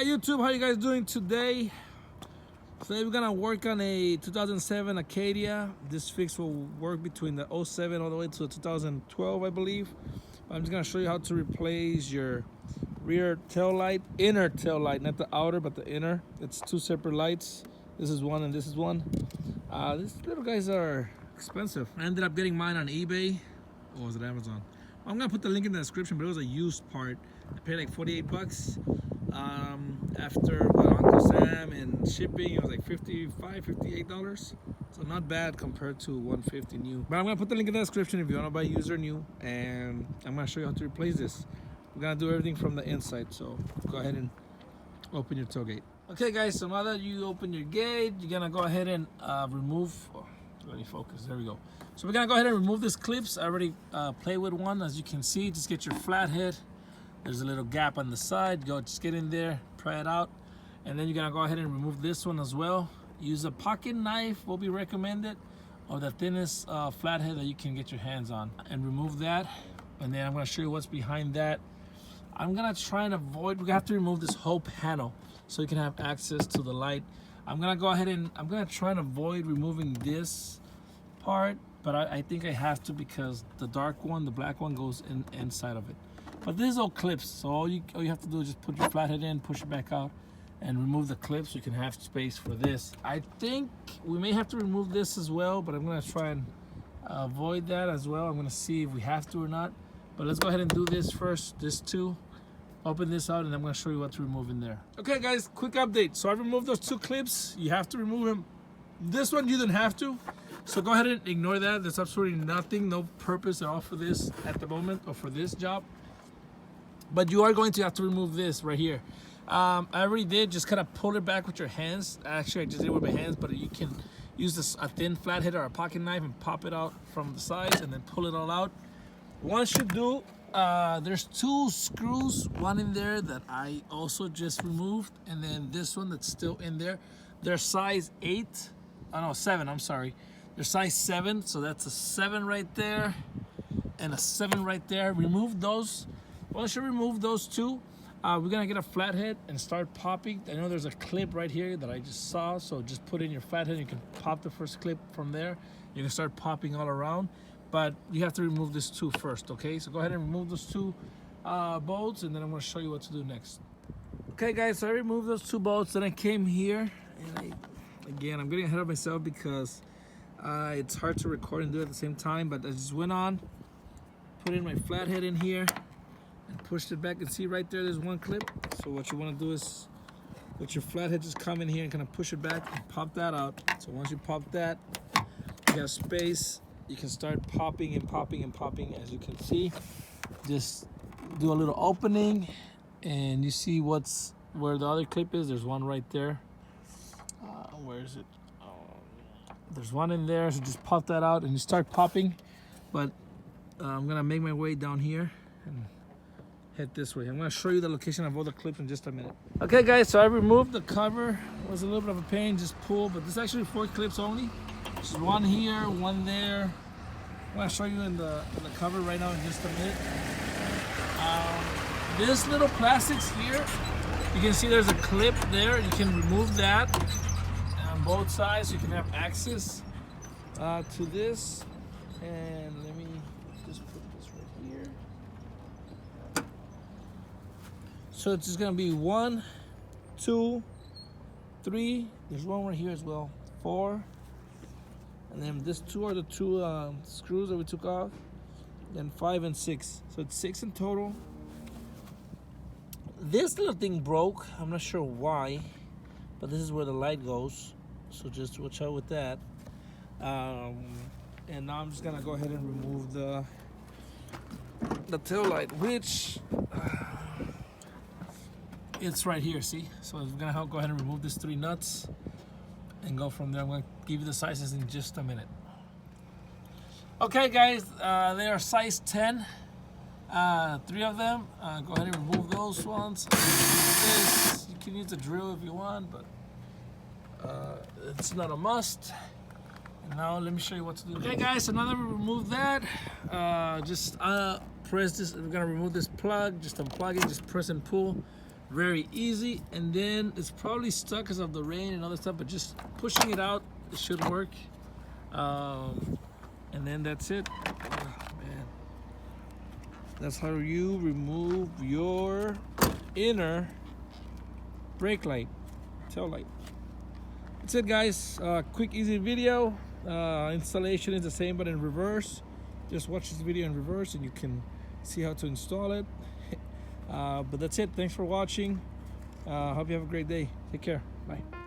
Hi YouTube, how you guys doing today? Today we're gonna work on a 2007 Acadia. This fix will work between the 07 all the way to 2012, I believe. I'm just gonna show you how to replace your rear tail light, inner tail light, not the outer, but the inner. It's two separate lights. This is one and this is one. These little guys are expensive. I ended up getting mine on eBay, or was it Amazon? I'm gonna put the link in the description, but it was a used part. I paid like 48 bucks. After Uncle Sam and shipping, it was like $55, $58. So not bad compared to $150 new. But I'm gonna put the link in the description if you wanna buy used or new, and I'm gonna show you how to replace this. We're gonna do everything from the inside, so go ahead and open your tailgate. Okay guys, so now that you open your gate, you're gonna go ahead and remove, let me focus, there we go. So we're gonna go ahead and remove these clips. I already played with one, as you can see. Just get your flathead. There's a little gap on the side. Just get in there, pry it out. And then you're gonna go ahead and remove this one as well. Use a pocket knife, will be recommended, or the thinnest flathead that you can get your hands on. And remove that. And then I'm gonna show you what's behind that. I'm gonna try and avoid, we have to remove this whole panel so you can have access to the light. I'm gonna go ahead and, I'm gonna try and avoid removing this part, but I think I have to because the dark one, the black one, goes inside of it. But this is all clips, so all you have to do is just put your flathead in, push it back out, and remove the clips so you can have space for this. I think we may have to remove this as well, but I'm gonna try and avoid that as well. I'm gonna see if we have to or not. But let's go ahead and do this first, this too. Open this out and I'm gonna show you what to remove in there. Okay guys, quick update. So I removed those two clips. You have to remove them. This one you didn't have to. So go ahead and ignore that. There's absolutely nothing, no purpose at all for this at the moment, or for this job. But you are going to have to remove this right here. I already did, just kind of pull it back with your hands. Actually, I just did it with my hands, but you can use a thin flathead or a pocket knife and pop it out from the sides and then pull it all out. Once you do, there's two screws, one in there that I also just removed, and then this one that's still in there. They're size 8, oh no, 7, I'm sorry. They're size 7, so that's a 7 right there and a 7 right there. Remove those. Once you remove those two, we're gonna get a flathead and start popping. I know there's a clip right here that I just saw, so just put in your flathead. You can pop the first clip from there. You can start popping all around, but you have to remove this two first, okay? So go ahead and remove those two bolts, and then I'm gonna show you what to do next. Okay guys, so I removed those two bolts, then I came here, and again, I'm getting ahead of myself because it's hard to record and do it at the same time, but I just went on, put in my flathead in here, and pushed it back, and see right there's one clip. So what you want to do is with your flathead, just come in here and kind of push it back and pop that out. So once you pop that, you have space, you can start popping and popping and popping. As you can see, just do a little opening, and you see where the other clip is. There's one right there. Where is it? There's one in there, so just pop that out and you start popping. But I'm gonna make my way down here and head this way. I'm gonna show you the location of all the clips in just a minute. Okay guys, so I removed the cover. It was a little bit of a pain, just pull, but this is actually 4 clips only. There's one here, one there. I'm gonna show you in the cover right now in just a minute. This little plastics here, you can see there's a clip there. You can remove that on both sides so you can have access to this. And let me just put this right here. So it's just gonna be 1, 2, 3. There's one right here as well. 4. And then this 2 are the 2 screws that we took off. Then 5 and 6. So it's 6 in total. This little thing broke. I'm not sure why, but this is where the light goes. So just watch out with that. And now I'm just gonna go ahead and remove the tail light, which it's right here, see? So we're gonna go ahead and remove these 3 nuts and go from there. I'm gonna give you the sizes in just a minute. Okay guys, they are size 10, 3 of them. Go ahead and remove those ones. This, you can use a drill if you want, but it's not a must. And now let me show you what to do. Okay guys, so now that we remove that, just press this. We're gonna remove this plug, just unplug it, just press and pull. Very easy. And then it's probably stuck because of the rain and other stuff, but just pushing it out, it should work. And then that's it. Oh, man. That's how you remove your inner brake light, tail light. That's it, guys. Quick, easy video. Installation is the same, but in reverse. Just watch this video in reverse and you can see how to install it. But that's it. Thanks for watching. Hope you have a great day. Take care. Bye.